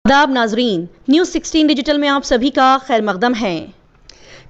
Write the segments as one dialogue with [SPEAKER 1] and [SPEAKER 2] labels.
[SPEAKER 1] आदाब नाजरीन, news 16 digital में आप सभी का खैर मकदम है।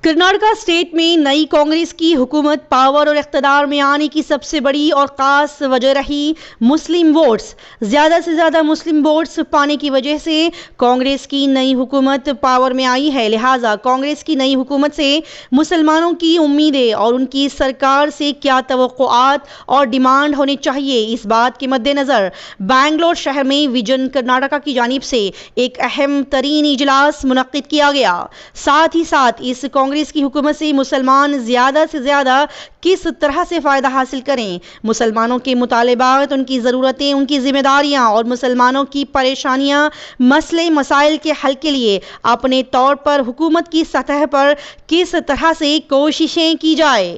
[SPEAKER 1] कर्नाटका स्टेट में नई कांग्रेस की हुकूमत पावर और इख्तदार में आने की सबसे बड़ी और ख़ास वजह रही मुस्लिम वोट्स। ज़्यादा से ज़्यादा मुस्लिम वोट्स पाने की वजह से कांग्रेस की नई हुकूमत पावर में आई है। लिहाजा कांग्रेस की नई हुकूमत से मुसलमानों की उम्मीदें और उनकी सरकार से क्या तवक्कुआत और डिमांड होनी चाहिए, इस बात के मद्देनज़र बेंगलोर शहर में विजन कर्नाटका की जानिब से एक अहम तरीन इजलास मुनक्किद किया गया। साथ ही साथ इस कांग्रेस की हुकूमत से मुसलमान ज़्यादा से ज़्यादा किस तरह से फ़ायदा हासिल करें, मुसलमानों के मुतालिबात, उनकी ज़रूरतें, उनकी ज़िम्मेदारियाँ और मुसलमानों की परेशानियाँ, मसले मसाइल के हल के लिए अपने तौर पर हुकूमत की सतह पर किस तरह से कोशिशें की जाए,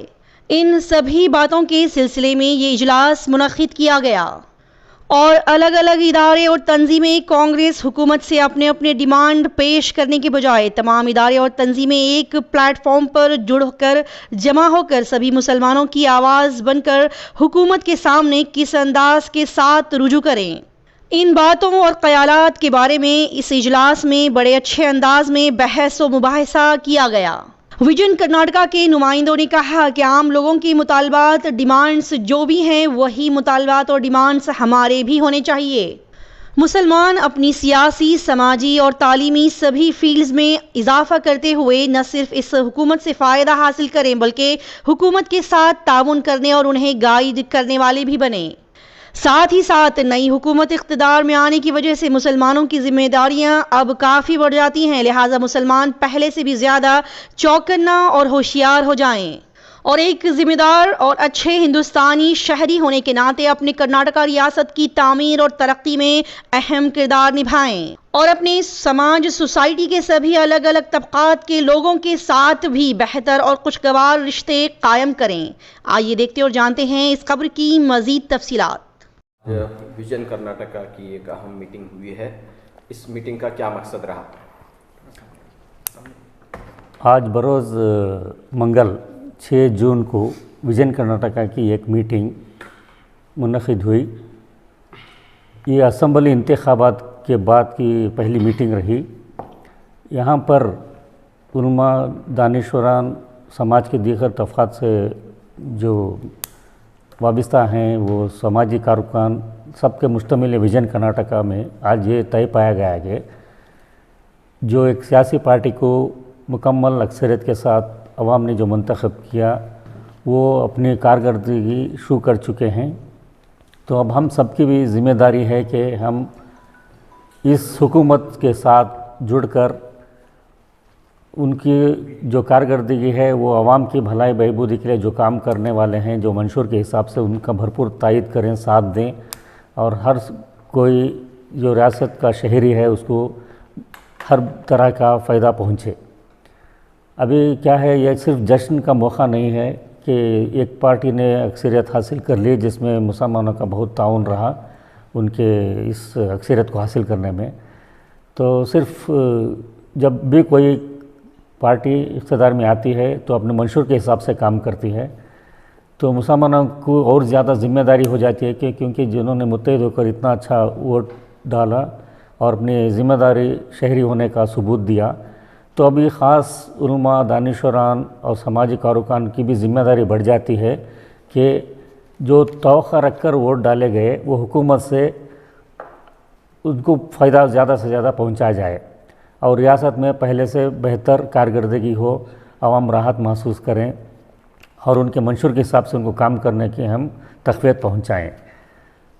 [SPEAKER 1] इन सभी बातों के सिलसिले में ये इजलास मुनक्किद किया गया। और अलग अलग इदारे और तंजीमें कांग्रेस हुकूमत से अपने अपने डिमांड पेश करने के बजाय तमाम इदारे और तंजीमें एक प्लेटफॉर्म पर जुड़कर जमा होकर सभी मुसलमानों की आवाज़ बनकर हुकूमत के सामने किस अंदाज के साथ रुजू करें, इन बातों और ख्यालात के बारे में इस इजलास में बड़े अच्छे अंदाज में बहस व मुबाहिसा किया गया। विजन कर्नाटका के नुमाइंदों ने कहा कि आम लोगों की मुतालबात डिमांड्स जो भी हैं वही मुतालबात और डिमांड्स हमारे भी होने चाहिए। मुसलमान अपनी सियासी, समाजी और तालीमी सभी फील्ड्स में इजाफा करते हुए न सिर्फ इस हुकूमत से फ़ायदा हासिल करें बल्कि हुकूमत के साथ ताउन करने और उन्हें गाइड करने वाले भी बने। साथ ही साथ नई हुकूमत इख्तिदार में आने की वजह से मुसलमानों की जिम्मेदारियां अब काफ़ी बढ़ जाती हैं। लिहाजा मुसलमान पहले से भी ज़्यादा चौकन्ना और होशियार हो जाएं और एक ज़िम्मेदार और अच्छे हिंदुस्तानी शहरी होने के नाते अपने कर्नाटका रियासत की तामीर और तरक्की में अहम किरदार निभाएं और अपने समाज, सोसाइटी के सभी अलग अलग तबकात के लोगों के साथ भी बेहतर और खुशगवार रिश्ते कायम करें। आइए देखते और जानते हैं इस खबर की मज़ीद तफसीलात।
[SPEAKER 2] विजन कर्नाटका की एक अहम मीटिंग हुई है, इस मीटिंग का क्या मकसद रहा?
[SPEAKER 3] आज बरोज़ मंगल 6 जून को विजन कर्नाटका की एक मीटिंग मुनक़िद हुई। ये असम्बली इंतख़ाबात के बाद की पहली मीटिंग रही। यहाँ पर उलमा, दानिशवरान, समाज के दीगर तबक़ात से जो वाबस्ता हैं, वो समाजी कारकुनान सबके मुश्तमिल विजन कर्नाटका में आज ये तय पाया गया है कि जो एक सियासी पार्टी को मुकम्मल अक्सरियत के साथ अवाम ने जो मंतखब किया वो अपनी कारकर्दगी शुरू कर चुके हैं। तो अब हम सबकी भी ज़िम्मेदारी है कि हम इस हुकूमत के साथ जुड़कर उनकी जो कारकर्दगी है वो आवाम की भलाई बहबूदी के लिए जो काम करने वाले हैं, जो मंशूर के हिसाब से उनका भरपूर तायद करें, साथ दें और हर कोई जो रियासत का शहरी है उसको हर तरह का फ़ायदा पहुँचे। अभी क्या है, यह सिर्फ जश्न का मौका नहीं है कि एक पार्टी ने अक्सरियत हासिल कर ली जिसमें मुसलमानों का बहुत ताउन रहा उनके इस अक्सरियत को हासिल करने में। तो सिर्फ जब भी कोई पार्टी इक़्तिदार में आती है तो अपने मंशूर के हिसाब से काम करती है, तो मुसलमानों को और ज़्यादा ज़िम्मेदारी हो जाती है कि क्योंकि जिन्होंने मुत्तहिद होकर इतना अच्छा वोट डाला और अपनी ज़िम्मेदारी शहरी होने का सबूत दिया, तो अभी ख़ास उलमा, दानिशवरान और समाजी कारकुनान की भी ज़िम्मेदारी बढ़ जाती है कि जो तवक्का रख कर वोट डाले गए वो हुकूमत से उनको फ़ायदा ज़्यादा से ज़्यादा पहुँचाया जाए और रियासत में पहले से बेहतर कारकर्दगी हो, आवाम राहत महसूस करें और उनके मंशूर के हिसाब से उनको काम करने की हम तक़वियत पहुँचाएँ।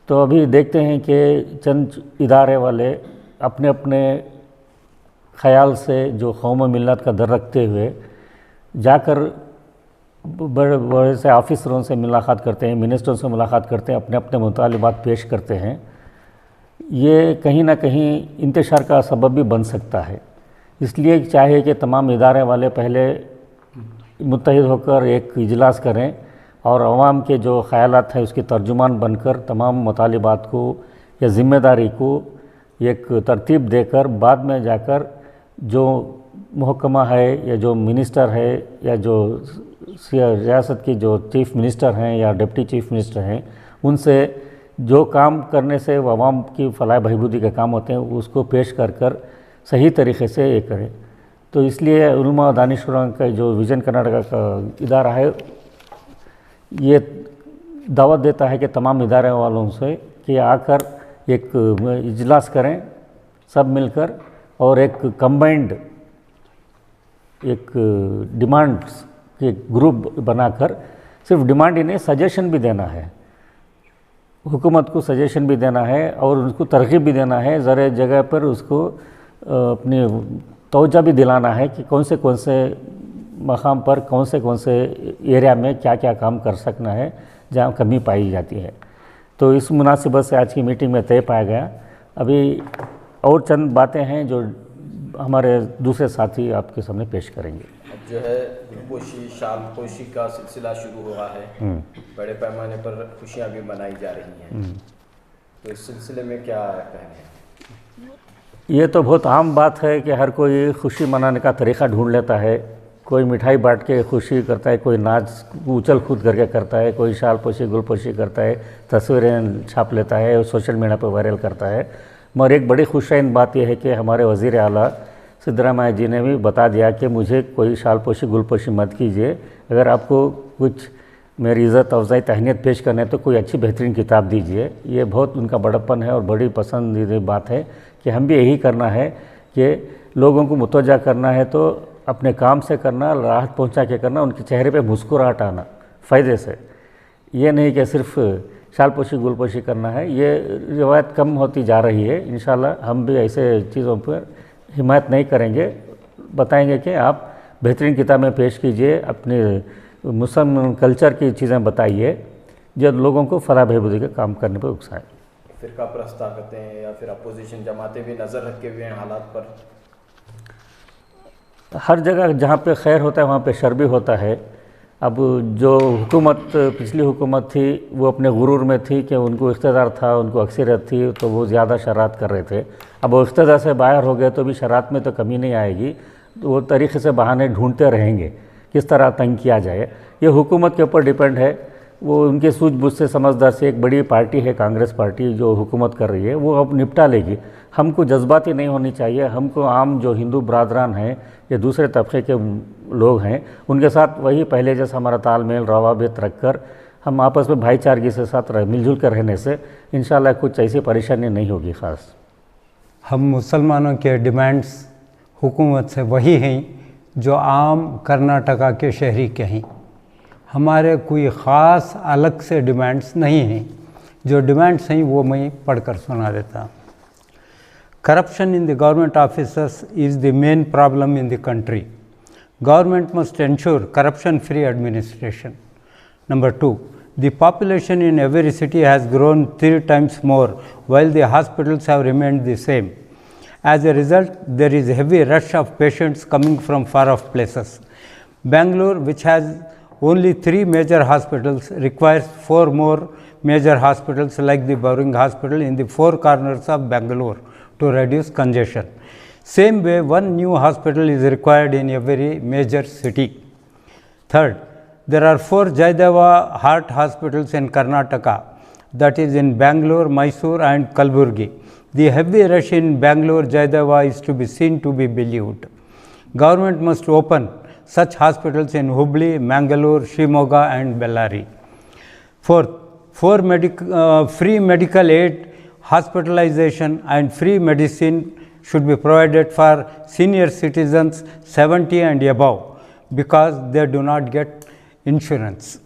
[SPEAKER 3] तो अभी देखते हैं कि चंद इदारे वाले अपने अपने ख़याल से जो कौम मिल्लत का दर रखते हुए जाकर बड़े बड़े से ऑफिसरों से मुलाकात करते हैं, मिनिस्टरों से मुलाकात करते हैं, अपने अपने मुतालिबात पेश करते हैं। ये कहीं ना कहीं इंतशार का सबब भी बन सकता है। इसलिए चाहिए कि तमाम इदारे वाले पहले मुत्तहिद होकर एक इजलास करें और अवाम के जो ख़यालात हैं उसके तर्जुमान बनकर तमाम मुतालिबात को या ज़िम्मेदारी को एक तरतीब देकर बाद में जाकर जो महकमा है या जो मिनिस्टर है या जो रियासत की जो चीफ़ मिनिस्टर हैं या डिप्टी चीफ़ मिनिस्टर हैं उनसे जो काम करने से आवाम की फलाह बहबूदी के काम होते हैं उसको पेश कर कर सही तरीके से ये करें। तो इसलिए उलमा दानिशवरों का जो विजन कर्नाटका का इदारा है ये दावत देता है कि तमाम इदारे वालों से कि आकर एक इजलास करें सब मिलकर और एक कंबाइंड एक डिमांड्स के ग्रुप बनाकर सिर्फ डिमांड ही नहीं सजेशन भी देना है, हुकूमत को सजेशन भी देना है और उसको तरगीब भी देना है, ज़रा जगह पर उसको अपनी तवज्जो भी दिलाना है कि कौन से मकाम पर कौन से एरिया में क्या क्या काम कर सकना है जहाँ कमी पाई जाती है। तो इस मुनासिबत से आज की मीटिंग में तय पाया गया। अभी और चंद बातें हैं जो हमारे दूसरे साथी आपके सामने पेश करेंगे।
[SPEAKER 2] अब जो है गुलपोशी शालपोशी का सिलसिला शुरू हुआ है, बड़े पैमाने पर खुशियाँ भी मनाई जा रही हैं, तो इस सिलसिले में क्या कहेंगे?
[SPEAKER 3] ये तो बहुत आम बात है कि हर कोई खुशी मनाने का तरीक़ा ढूंढ लेता है। कोई मिठाई बांट के खुशी करता है, कोई नाच उछल कूद करके करता है, कोई शालपोशी गुलपोशी करता है, तस्वीरें छाप लेता है और सोशल मीडिया पर वायरल करता है। मगर एक बड़ी खुशहाइन बात यह है कि हमारे वज़ीर आला सिद्धरामैया जी ने भी बता दिया कि मुझे कोई शालपोशी गुलपोशी मत कीजिए, अगर आपको कुछ मेरी इज़्ज़त अफजाई तहनीत पेश करने तो कोई अच्छी बेहतरीन किताब दीजिए। ये बहुत उनका बड़प्पन है और बड़ी पसंदीदा बात है कि हम भी यही करना है कि लोगों को मुतवज्जा करना है तो अपने काम से करना, राहत पहुंचा के करना, उनके चेहरे पे मुस्कुराहट आना फ़ायदे से। ये नहीं कि सिर्फ शालपोशी गुलपोशी करना है। ये रिवायत कम होती जा रही है। इंशाल्लाह हम भी ऐसे चीज़ों पर हिमायत नहीं करेंगे, बताएंगे कि आप बेहतरीन किताबें पेश कीजिए, अपने मुसलमान कल्चर की चीज़ें बताइए जो लोगों को फलाह बहबूदी का काम करने पर उकसाएं।
[SPEAKER 2] फ़िरका परस्त ताकतें हैं या फिर अपोजिशन जमातें भी नज़र रखे हुए हैं हालात पर?
[SPEAKER 3] हर जगह जहाँ पे खैर होता है वहाँ पे शर भी होता है। अब जो हुकूमत पिछली हुकूमत थी वो अपने गुरूर में थी कि उनको इख्तियार था, उनको अक्सरियत थी, तो वो ज़्यादा शरारत कर रहे थे। अब वो इख्तियार से बाहर हो गए तो भी शरारत में तो कमी नहीं आएगी, तो वो तरीक़े से बहाने ढूंढते रहेंगे किस तरह तंग किया जाए। ये हुकूमत के ऊपर डिपेंड है। वो उनके सूझबूझ से समझदार से एक बड़ी पार्टी है कांग्रेस पार्टी जो हुकूमत कर रही है, वो अब निपटा लेगी। हमको जज्बाती नहीं होनी चाहिए। हमको आम जो हिंदू बरादरान हैं या दूसरे तबके के लोग हैं उनके साथ वही पहले जैसा हमारा तालमेल रवाबित रख कर हम आपस में भाईचारगी से साथ मिलजुल कर रहने से इंशाल्लाह कुछ ऐसी परेशानी नहीं होगी। ख़ास
[SPEAKER 4] हम मुसलमानों के डिमांड्स हुकूमत से वही हैं जो आम कर्नाटका के शहरी के हैं। हमारे कोई ख़ास अलग से डिमांड्स नहीं हैं। जो डिमांड्स हैं वो मैं पढ़कर सुना देता। Corruption in the government offices is the main problem in the country. Government must ensure corruption-free administration. Number 2, the population in every city has grown 3 times more while the hospitals have remained the same. As a result, there is a heavy rush of patients coming from far-off places. Bangalore, which has only 3 major hospitals, requires 4 more major hospitals like the Bowring Hospital in the 4 corners of Bangalore to reduce congestion. Same way, 1 new hospital is required in every major city. Third, there are 4 Jaydeva heart hospitals in Karnataka, that is in Bangalore, Mysore and Kalburgi. The heavy rush in Bangalore Jaydeva is to be seen to be believed. Government must open such hospitals in Hubli, Mangalore, Shimoga and Bellary. Fourth, free medical aid, hospitalization and free medicine should be provided for senior citizens 70 and above because they do not get insurance.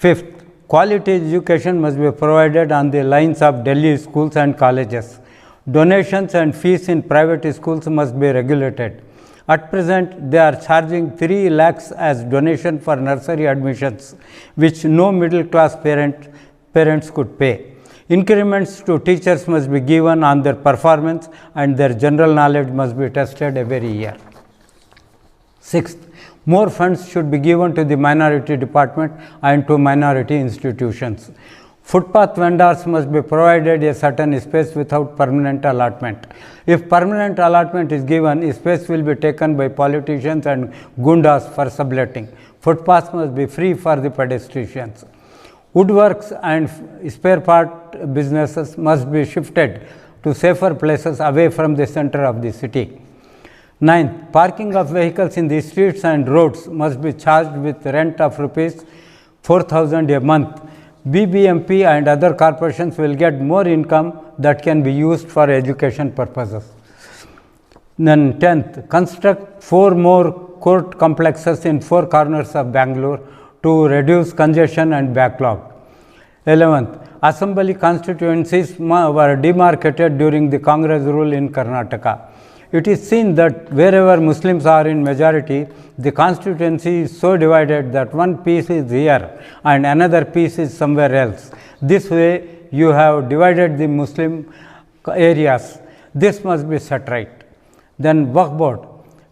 [SPEAKER 4] Fifth, quality education must be provided on the lines of Delhi schools and colleges. Donations and fees in private schools must be regulated. At present, they are charging 3 lakhs as donation for nursery admissions, which no middle class parents could pay. Increments to teachers must be given on their performance and their general knowledge must be tested every year. Sixth, more funds should be given to the minority department and to minority institutions. Footpath vendors must be provided a certain space without permanent allotment. If permanent allotment is given, space will be taken by politicians and gundas for subletting. Footpaths must be free for the pedestrians. Woodworks and spare part businesses must be shifted to safer places away from the center of the city. 9th, parking of vehicles in the streets and roads must be charged with rent of rupees 4,000 a month. BBMP and other corporations will get more income that can be used for education purposes. Then 10th, construct 4 more court complexes in 4 corners of Bangalore to reduce congestion and backlog. 11th, assembly constituencies were demarcated during the Congress rule in Karnataka. It is seen that wherever Muslims are in majority, the constituency is so divided that one piece is here and another piece is somewhere else. This way you have divided the Muslim areas. This must be set right. Then Waqf Board.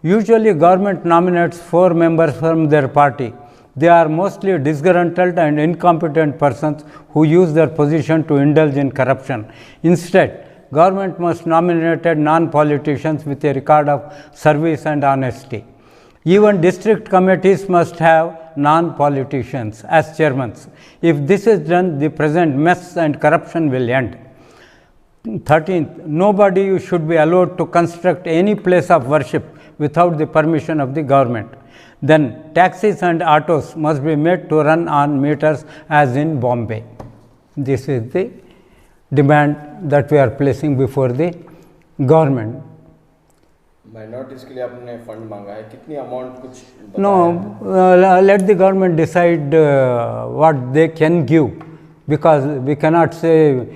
[SPEAKER 4] Usually government nominates 4 members from their party. They are mostly disgruntled and incompetent persons who use their position to indulge in corruption. Instead, government must nominate non-politicians with a record of service and honesty. Even district committees must have non-politicians as chairmen. If this is done, the present mess and corruption will end. 13th, nobody should be allowed to construct any place of worship without the permission of the government. Then taxis and autos must be made to run on meters as in Bombay. This is the demand that we are placing before the government.
[SPEAKER 2] Minorities के लिए आपने fund मांगा है, कितनी amount कुछ
[SPEAKER 4] No, let the government decide what they can give, because we cannot say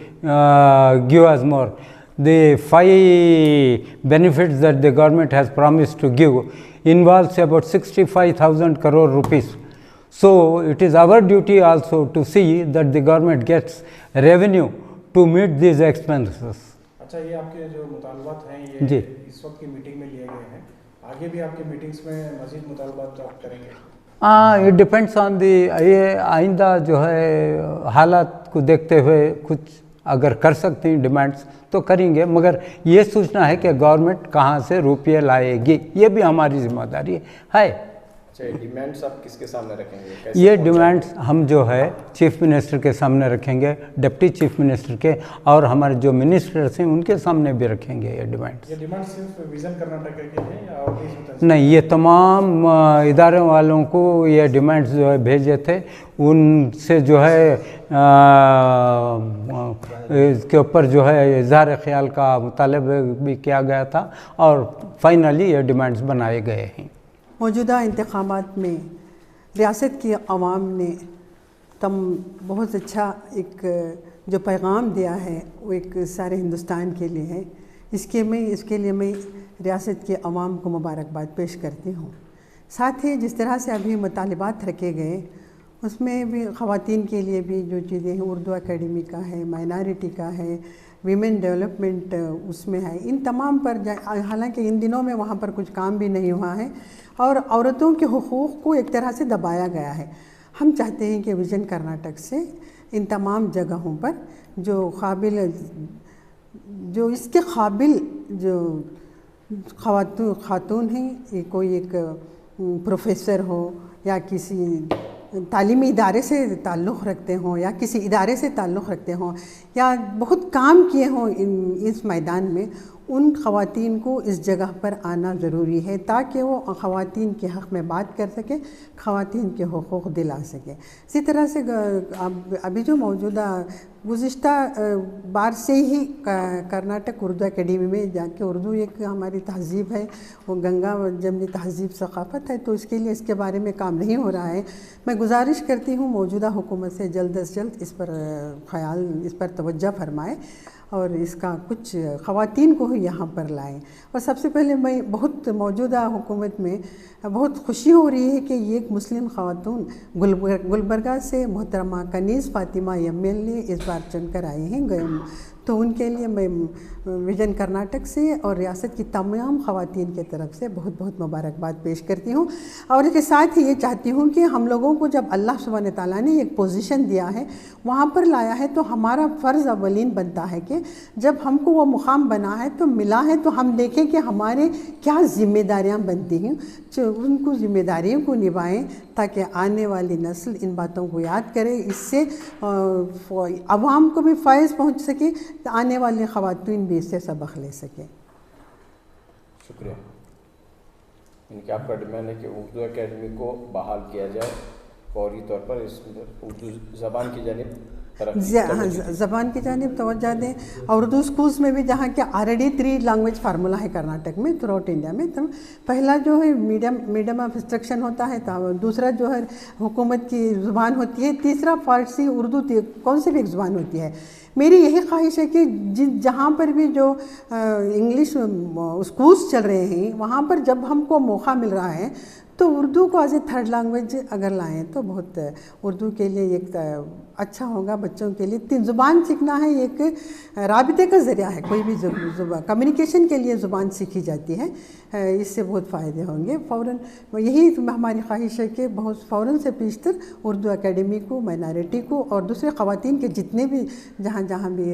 [SPEAKER 4] give us more. The 5 benefits that the government has promised to give involves about 65,000 crore rupees. So it is our duty also to see that the government gets revenue to meet these expenses.
[SPEAKER 5] अच्छा, ये आपके जो मुतालबात हैं ये
[SPEAKER 4] जी
[SPEAKER 5] इस वक्त की meeting में लिए गए हैं, आगे भी आपके मीटिंग्स में मजीद मुतालबात आप करेंगे?
[SPEAKER 4] इट डिपेंड्स ऑन दी, ये आइंदा जो है हालात को देखते हुए कुछ अगर कर सकते हैं डिमांड्स तो करेंगे, मगर ये सोचना है कि गवर्नमेंट कहाँ से रुपये लाएगी, ये भी हमारी जिम्मेदारी है।
[SPEAKER 2] डिमांड्स आप किसके सामने रखेंगे?
[SPEAKER 4] ये डिमांड्स हम जो है चीफ मिनिस्टर के सामने रखेंगे, डिप्टी चीफ मिनिस्टर के और हमारे जो मिनिस्टर्स हैं उनके सामने भी रखेंगे ये डिमांड्स।
[SPEAKER 5] ये डिमांड सिर्फ विजन कर्नाटक के हैं या और भी?
[SPEAKER 4] नहीं, ये तमाम इदारों वालों को ये डिमांड्स जो है भेजे थे, उनसे जो है इसके ऊपर जो है इज़हार ख्याल का मुतालबा भी किया गया था और फाइनली ये डिमांड्स बनाए गए हैं।
[SPEAKER 6] मौजूदा इंतखाबात में रियासत की आवाम ने बहुत अच्छा एक जो पैगाम दिया है वो एक सारे हिंदुस्तान के लिए है। इसके लिए मैं रियासत के आवाम को मुबारकबाद पेश करती हूँ। साथ ही जिस तरह से अभी मुतालिबात रखे गए उसमें भी ख़वातीन के लिए भी जो चीज़ें हैं, उर्दू एकेडमी का है, माइनॉरिटी का है, वीमेन डेवलपमेंट उसमें है, इन तमाम पर हालांकि इन दिनों में वहाँ पर कुछ काम भी नहीं हुआ है और औरतों के हुकूक़ को एक तरह से दबाया गया है। हम चाहते हैं कि विजन कर्नाटक से इन तमाम जगहों पर जो इसके काबिल जो खातून हैं, कोई एक प्रोफेसर हो या किसी तालीमी इदारे से ताल्लुक़ रखते हों या किसी इदारे से ताल्लुक़ रखते हों या बहुत काम किए हों इस मैदान में, उन ख़वातीन को इस जगह पर आना ज़रूरी है ताकि वो ख़वातीन के हक़ में बात कर सकें, ख़वातीन के हुकूक़ दिला सकें। इसी तरह से अभी जो मौजूदा गुज़िश्ता बार से ही कर्नाटक उर्दू एकेडमी में जाके उर्दू एक हमारी तहज़ीब है, वो गंगा जमनी तहज़ीब सक़ाफ़त है, तो इसके लिए इसके बारे में काम नहीं हो रहा है। मैं गुजारिश करती हूँ मौजूदा हुकूमत से जल्द से जल्द इस पर तवज्जो फरमाएँ और इसका कुछ ख़वातीन को ही यहाँ पर लाएं। और सबसे पहले मैं बहुत मौजूदा हुकूमत में बहुत खुशी हो रही है कि ये एक मुस्लिम ख़वातून गुलबर्गा से मोहतरमा कनीज़ फ़ातिमा यम्मेल ने इस बार चुनकर आई हैं। तो उनके लिए मैं विजन कर्नाटक से और रियासत की तमाम ख़वातीन की तरफ से बहुत बहुत मुबारकबाद पेश करती हूँ। और इसके साथ ही ये चाहती हूँ कि हम लोगों को जब अल्लाह सुब्हान तआला ने एक पोजीशन दिया है, वहाँ पर लाया है, तो हमारा फ़र्ज़ अव्वलीन बनता है कि जब हमको वो मुकाम बना है तो मिला है, तो हम देखें कि हमारे क्या ज़िम्मेदारियाँ बनती हैं, जो उनको ज़िम्मेदारियों को निभाएं ताकि आने वाली नस्ल इन बातों को याद करे, इससे अवाम को भी फ़ायदा पहुँच सके, तो आने वाली ख़वातीन भी इससे सबक ले सकें।
[SPEAKER 2] शुक्रिया। इनकी आपका डिमांड है कि उर्दू एकेडमी को बहाल किया जाए, फौरी तौर पर इस उर्दू ज़बान की जानिब
[SPEAKER 6] ज़बान की जानिब तवज्जो दें। और उर्दू स्कूल्स में भी जहाँ के ऑलरेडी 3 लैंग्वेज फार्मूला है कर्नाटक में, थ्रू आउट इंडिया में, तो पहला जो है मीडियम ऑफ इंस्ट्रक्शन होता है, तो दूसरा जो है हुकूमत की ज़ुबान होती है, तीसरा फ़ारसी उर्दू कौन सी भी एक ज़ुबान होती है। मेरी यही ख्वाहिश है कि जहाँ पर भी जो इंग्लिश स्कूल्स चल रहे हैं, वहाँ पर जब हमको मौका मिल रहा है तो उर्दू को एज ए 3rd लैंग्वेज अगर लाएं तो बहुत उर्दू के लिए एक अच्छा होगा। बच्चों के लिए 3 ज़ुबान सीखना है, एक राबिते का ज़रिया है, कोई भी कम्युनिकेशन के लिए ज़ुबान सीखी जाती है, इससे बहुत फ़ायदे होंगे। फ़ौरन यही हमारी ख्वाहिश है कि बहुत फ़ौरन से पेशतर उर्दू एकेडमी को, माइनॉरिटी को और दूसरे ख़वातीन के जितने भी जहाँ भी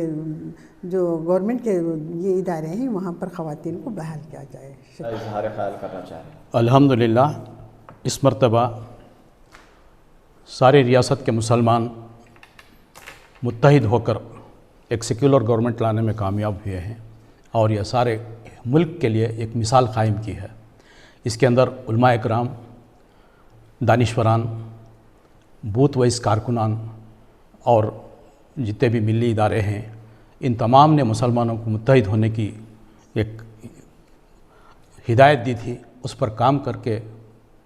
[SPEAKER 6] जो गवर्नमेंट के ये इदारे हैं, वहाँ पर ख़वातीन को बहाल किया जाए।
[SPEAKER 2] इज़हार ख्याल करना चाह रहे हैं।
[SPEAKER 7] अल्हम्दुलिल्लाह, इस मरतबा सारे रियासत के मुसलमान मुत्तहिद होकर एक सेक्युलर गवर्नमेंट लाने में कामयाब हुए हैं और यह सारे मुल्क के लिए एक मिसाल कायम की है। इसके अंदर उलमा इकराम, दानिश्वरान, बूथ वाइज कारकुनान और जितने भी मिली इदारे हैं, इन तमाम ने मुसलमानों को मुत्तहिद होने की एक हिदायत दी थी। उस पर काम करके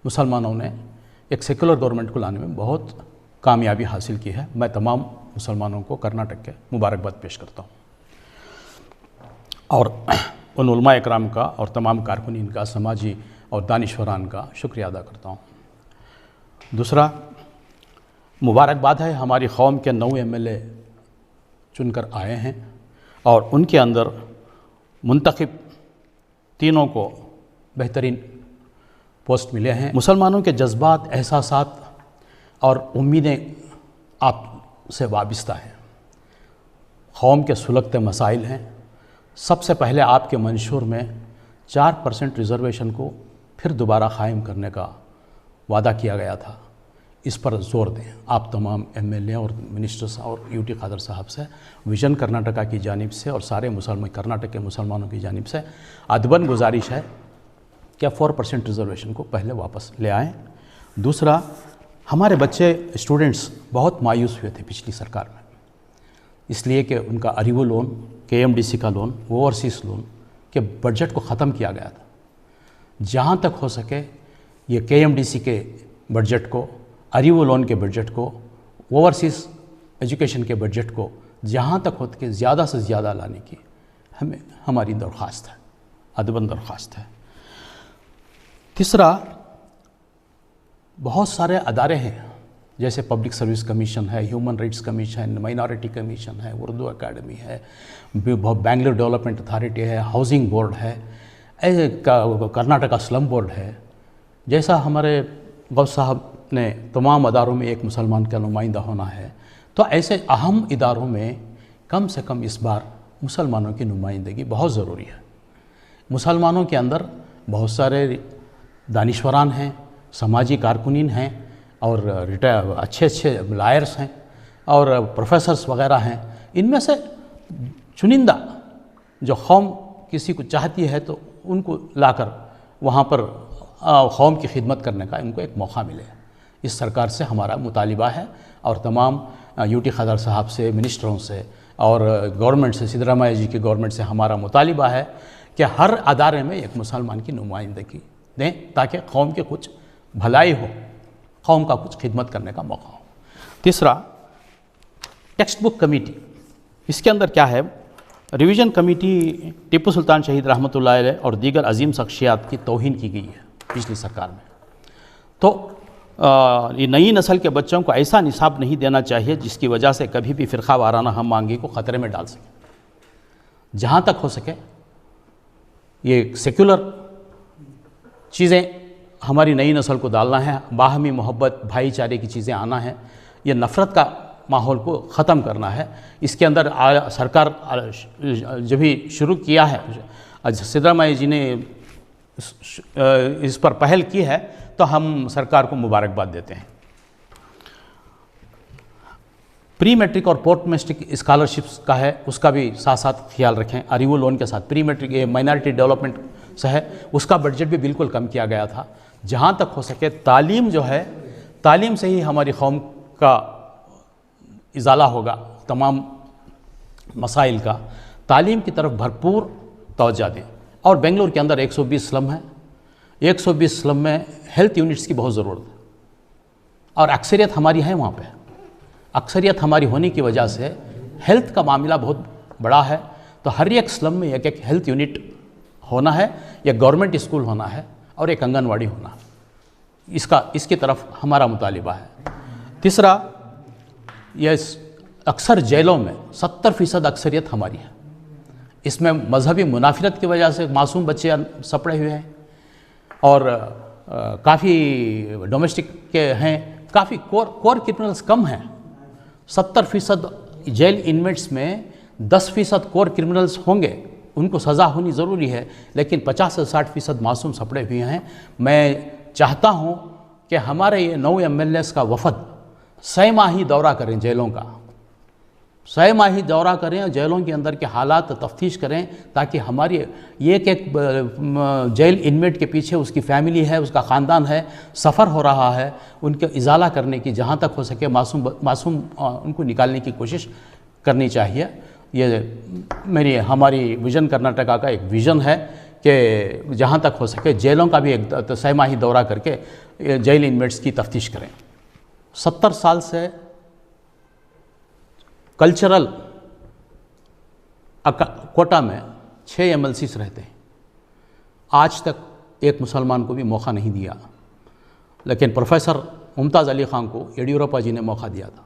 [SPEAKER 7] मुसलमानों ने एक सेक्युलर गवर्नमेंट को लाने में बहुत कामयाबी हासिल की है। मैं तमाम मुसलमानों को कर्नाटक के मुबारकबाद पेश करता हूँ और उन उलमा इकराम का और तमाम कारकुनीन का, समाजी और दानिश्वरान का शुक्रिया अदा करता हूँ। दूसरा, मुबारकबाद है हमारी कौम के 9 MLA चुनकर आए हैं और उनके अंदर मुंतखब तीनों को बेहतरीन पोस्ट मिले हैं। मुसलमानों के जज्बात, एहसासात और उम्मीदें आपसे वाबिस्ता हैं, कौम के सुलगते मसाइल हैं। सबसे पहले आपके मंशूर में 4% रिज़र्वेशन को फिर दोबारा क़ायम करने का वादा किया गया था, इस पर ज़ोर दें। आप तमाम MLA और मिनिस्टर्स और UT क़ादर साहब से विजन कर्नाटका की जानिब से और सारे कर्नाटक के मुसलमानों की जानिब से अदबन गुजारिश है कि 4% रिज़र्वेशन को पहले वापस ले आएँ। दूसरा, हमारे बच्चे स्टूडेंट्स बहुत मायूस हुए थे पिछली सरकार में, इसलिए कि उनका अरीवो लोन, KMDC का लोन, ओवरसीज़ लोन के बजट को ख़त्म किया गया था। जहाँ तक हो सके ये KMDC के बजट को, अरीवो लोन के बजट को, ओवरसीज़ एजुकेशन के बजट को जहाँ तक हो सके ज़्यादा से ज़्यादा लाने की हमारी दरख्वास्त है, अदबन दरख्वास्त है। तीसरा, बहुत सारे अदारे हैं जैसे पब्लिक सर्विस कमीशन है, human rights commission, minority commission है, उर्दू एकेडमी है, बेंगलोर डेवलपमेंट अथॉरिटी है, हाउसिंग बोर्ड है, कर्नाटका स्लम बोर्ड है। जैसा हमारे गौस साहब ने तमाम अदारों में एक मुसलमान का नुमाइंदा होना है, तो ऐसे अहम इदारों में कम से कम इस बार मुसलमानों की नुमाइंदगी बहुत ज़रूरी है। मुसलमानों के अंदर बहुत सारे दानिश्वरान हैं, समाजी कारकुनीन हैं और अच्छे लायर्स हैं और प्रोफेसर्स वगैरह हैं। इनमें से चुनिंदा जो कौम किसी को चाहती है तो उनको लाकर वहाँ पर कौम की खिदमत करने का इनको एक मौका मिले, इस सरकार से हमारा मुतालिबा है। और तमाम UT ख़ादर साहब से, मिनिस्टरों से और गवर्नमेंट से, सिद्धरामैया जी की गवर्नमेंट से हमारा मुतालिबा है कि हर अदारे में एक मुसलमान की नुमाइंदगी दें ताकि कौम के कुछ भलाई हो, कौम का कुछ खिदमत करने का मौका हो। तीसरा, टेक्स्ट बुक कमेटी, इसके अंदर क्या है, रिवीजन कमेटी टीपू सुल्तान शहीद रहमतुल्लाह अलैह और दीगर अजीम शख्सियात की तौहीन की गई है पिछली सरकार में। तो ये नई नस्ल के बच्चों को ऐसा निसाब नहीं देना चाहिए जिसकी वजह से कभी भी फ़िरका वाराना हम मांगी को ख़तरे में डाल सकें। जहाँ तक हो सके ये सेक्युलर चीज़ें हमारी नई नस्ल को डालना है, बाहमी मोहब्बत भाईचारे की चीज़ें आना है, ये नफ़रत का माहौल को ख़त्म करना है। इसके अंदर सरकार जब भी शुरू किया है, सिद्धरामैया जी ने इस पर पहल की है, तो हम सरकार को मुबारकबाद देते हैं। प्री मैट्रिक और पोस्ट मैट्रिक स्कॉलरशिप्स का है, उसका भी साथ साथ ख्याल रखें। अरीवो लोन के साथ प्री मैट्रिक ये माइनॉरिटी डेवलपमेंट से है, उसका बजट भी बिल्कुल कम किया गया था। जहाँ तक हो सके तालीम जो है, तालीम से ही हमारी कौम का इजाला होगा, तमाम मसाइल का। तालीम की तरफ भरपूर तवज्जो दें। और बेंगलुरु के अंदर 120 स्लम है, 120 स्लम में हेल्थ यूनिट्स की बहुत ज़रूरत है, और अक्सरियत हमारी है वहाँ पे। अक्सरियत हमारी होने की वजह से हेल्थ का मामला बहुत बड़ा है। तो हर एक स्लम में एक हेल्थ यूनिट होना है, एक गवर्नमेंट स्कूल होना है और एक आंगनवाड़ी होना है। इसकी तरफ हमारा मुतालिबा है। तीसरा, ये अक्सर जेलों में 70% अक्सरियत हमारी है। इसमें मजहबी मुनाफिरत की वजह से मासूम बच्चे सपड़े हुए हैं, और काफ़ी डोमेस्टिक के हैं, काफ़ी कोर क्रिमिनल्स कम हैं। 70% जेल इनमेट्स में 10% कोर क्रिमिनल्स होंगे, उनको सज़ा होनी ज़रूरी है, लेकिन 50 से 60% मासूम सपड़े हुए हैं। मैं चाहता हूँ कि हमारे ये 9 MLAs का वफद 6 माही दौरा करें जेलों का, 6 माही दौरा करें और जेलों के अंदर के हालात तफ्तीश करें, ताकि हमारी एक जेल इनमेट के पीछे उसकी फैमिली है, उसका ख़ानदान है, सफ़र हो रहा है, उनके इजाला करने की जहाँ तक हो सके मासूम उनको निकालने की कोशिश करनी चाहिए। ये हमारी विज़न कर्नाटका का एक विज़न है कि जहाँ तक हो सके जेलों का भी एक 6 माही दौरा करके जेल इनमेट्स की तफ्तीश करें। 70 साल से कल्चरल कोटा में 6 MLCs रहते हैं। आज तक एक मुसलमान को भी मौका नहीं दिया, लेकिन प्रोफेसर मुमताज़ अली ख़ान को येडियुरप्पा जी ने मौका दिया था।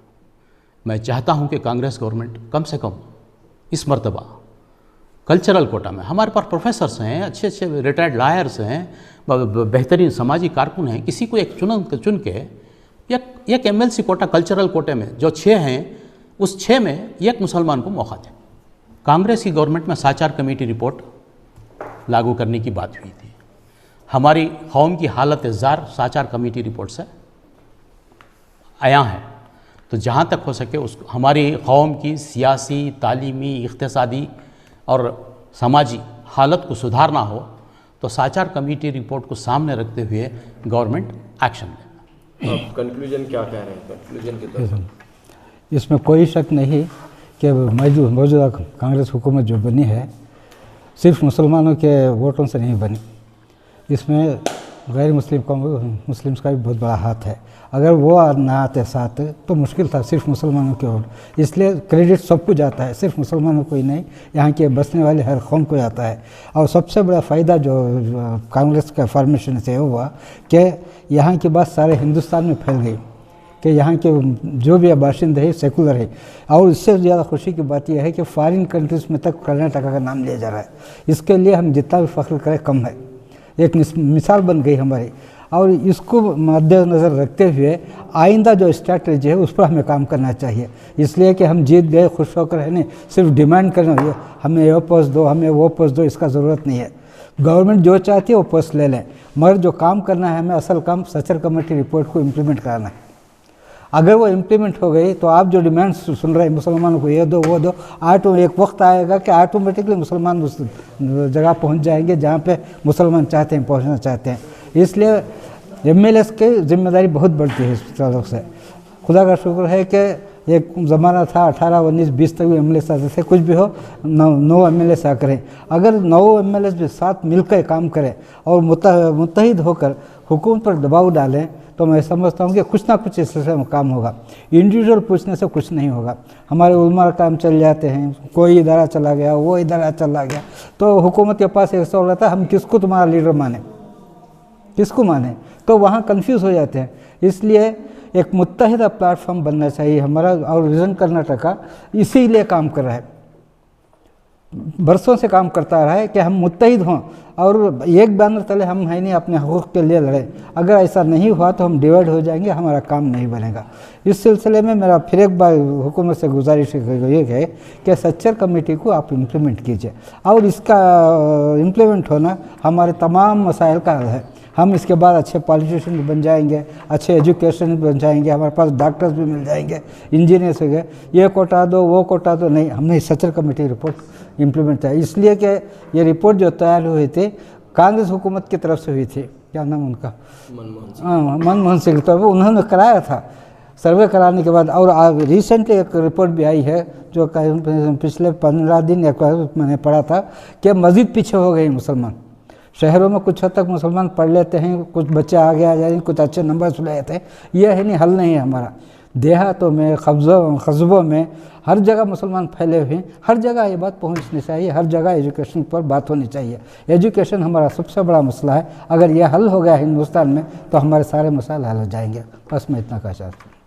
[SPEAKER 7] मैं चाहता हूं कि कांग्रेस गवर्नमेंट कम से कम इस मर्तबा कल्चरल कोटा में, हमारे पास प्रोफेसर्स हैं, अच्छे अच्छे रिटायर्ड लॉयर्स हैं, बेहतरीन समाजी कारकुन हैं, किसी को एक चुन के एक MLC कोटा कल्चरल कोटे में जो 6 हैं, उस 6 में एक मुसलमान को मौका दें। कांग्रेस की गवर्नमेंट में साचार कमेटी रिपोर्ट लागू करने की बात हुई थी। हमारी कौम की हालत ज़ार साचार कमेटी रिपोर्ट से आया है। तो जहाँ तक हो सके उस हमारी कौम की सियासी, तालीमी, इक़्तिसादी और समाजी हालत को सुधारना हो, तो साचार कमेटी रिपोर्ट को सामने रखते हुए गवर्नमेंट एक्शन ले।
[SPEAKER 2] आप कंक्लूजन क्या कह रहे हैं? कंक्लूजन की तरफ
[SPEAKER 4] इसमें कोई शक नहीं कि मौजूदा कांग्रेस हुकूमत जो बनी है सिर्फ मुसलमानों के वोटों से नहीं बनी, इसमें गैर मुस्लिम्स का भी बहुत बड़ा हाथ है। अगर वो ना आते साथ तो मुश्किल था सिर्फ मुसलमानों के वोट। इसलिए क्रेडिट सबको जाता है, सिर्फ मुसलमानों को ही नहीं, यहाँ के बसने वाले हर कौम को जाता है। और सबसे बड़ा फ़ायदा जो कांग्रेस का फॉर्मेशन से हुआ कि यहाँ की बात सारे हिंदुस्तान में फैल गई कि यहाँ के जो भी बाशिंदे हैं सेकुलर है। और इससे ज़्यादा खुशी की बात यह है कि फॉरेन कंट्रीज़ में तक कर्नाटका का नाम लिया जा रहा है। इसके लिए हम जितना भी फ़ख्र करें कम है, एक मिसाल बन गई हमारी। और इसको मद्देनज़र रखते हुए आइंदा जो स्ट्रैटेजी है उस पर हमें काम करना चाहिए। इसलिए कि हम जीत गए खुश होकर है नहीं, सिर्फ डिमांड करना हमें ये पोस्ट दो, हमें वो पोस्ट दो, इसका ज़रूरत नहीं है। गवर्नमेंट जो चाहती है वो पोस्ट ले लें, मगर जो काम करना है हमें असल काम सचर कमेटी रिपोर्ट को इम्प्लीमेंट कराना है। अगर वो इम्प्लीमेंट हो गई तो आप जो डिमांड सुन रहे हैं मुसलमानों को ये दो वो दो, एक वक्त आएगा कि ऑटोमेटिकली मुसलमान उस जगह पहुंच जाएंगे जहाँ पे मुसलमान चाहते हैं पहुंचना चाहते हैं। इसलिए MLAs की जिम्मेदारी बहुत बढ़ती है इस तरह से। खुदा का शुक्र है कि एक ज़माना था 18, 19, 20 तक भी MLAs आते थे, कुछ भी हो 9 MLAs आ करें। अगर 9 MLAs भी साथ मिलकर काम करें और मुत्तहिद होकर हुकूमत पर दबाव डालें तो मैं समझता हूँ कि कुछ ना कुछ इस सिलसिले में काम होगा। इंडिविजुअल पूछने से कुछ नहीं होगा। हमारे उलमा काम चल जाते हैं, कोई इदारा चला गया, वो इदारा चला गया, तो हुकूमत के पास एक सवाल रहता है हम किसको तुम्हारा लीडर माने, किसको माने, तो वहाँ कंफ्यूज हो जाते हैं। इसलिए एक मुत्तहिदा प्लेटफॉर्म बनना चाहिए हमारा, और विज़न कर्नाटका इसीलिए काम कर रहा है।
[SPEAKER 8] बरसों से काम करता रहा है कि हम मुत्तहिद हों और एक बैनर तले हम है नहीं अपने हकूक़ के लिए लड़े। अगर ऐसा नहीं हुआ तो हम डिवाइड हो जाएंगे, हमारा काम नहीं बनेगा। इस सिलसिले में मेरा फिर एक बार हुकूमत से गुजारिश ये है कि सच्चर कमेटी को आप इम्प्लीमेंट कीजिए और इसका इम्प्लीमेंट होना हमारे तमाम मसाइल का हल है। हम इसके बाद अच्छे पॉलिटिशियन बन जाएंगे, अच्छे एजुकेशन बन जाएंगे, हमारे पास डॉक्टर्स भी मिल जाएंगे, इंजीनियर्स हो गए। ये कोटा दो वो कोटा दो नहीं, हमने सच्चर कमेटी रिपोर्ट इम्प्लीमेंट किया, इसलिए कि ये रिपोर्ट जो तैयार हुई थी कांग्रेस हुकूमत की तरफ से हुई थी। क्या नाम उनका? मनमोहन सिंह। तो वो उन्होंने कराया था सर्वे कराने के बाद। और रिसेंटली एक रिपोर्ट भी आई है जो पिछले 15 दिन मैंने पढ़ा था कि मज़ीद पीछे हो गए मुसलमान। शहरों में कुछ हद तक मुसलमान पढ़ लेते हैं, कुछ बच्चे आगे आ जाए, कुछ अच्छे नंबर ले लेते हैं, यह है नहीं, हल नहीं है हमारा। देहातों में, कस्बों में हर जगह मुसलमान फैले हुए हैं, हर जगह ये बात पहुंचनी चाहिए, हर जगह एजुकेशन पर बात होनी चाहिए। एजुकेशन हमारा सबसे बड़ा मसला है, अगर यह हल हो गया हिंदुस्तान में तो हमारे सारे मसाइल हल हो जाएंगे। बस मैं इतना कहना चाहता हूँ।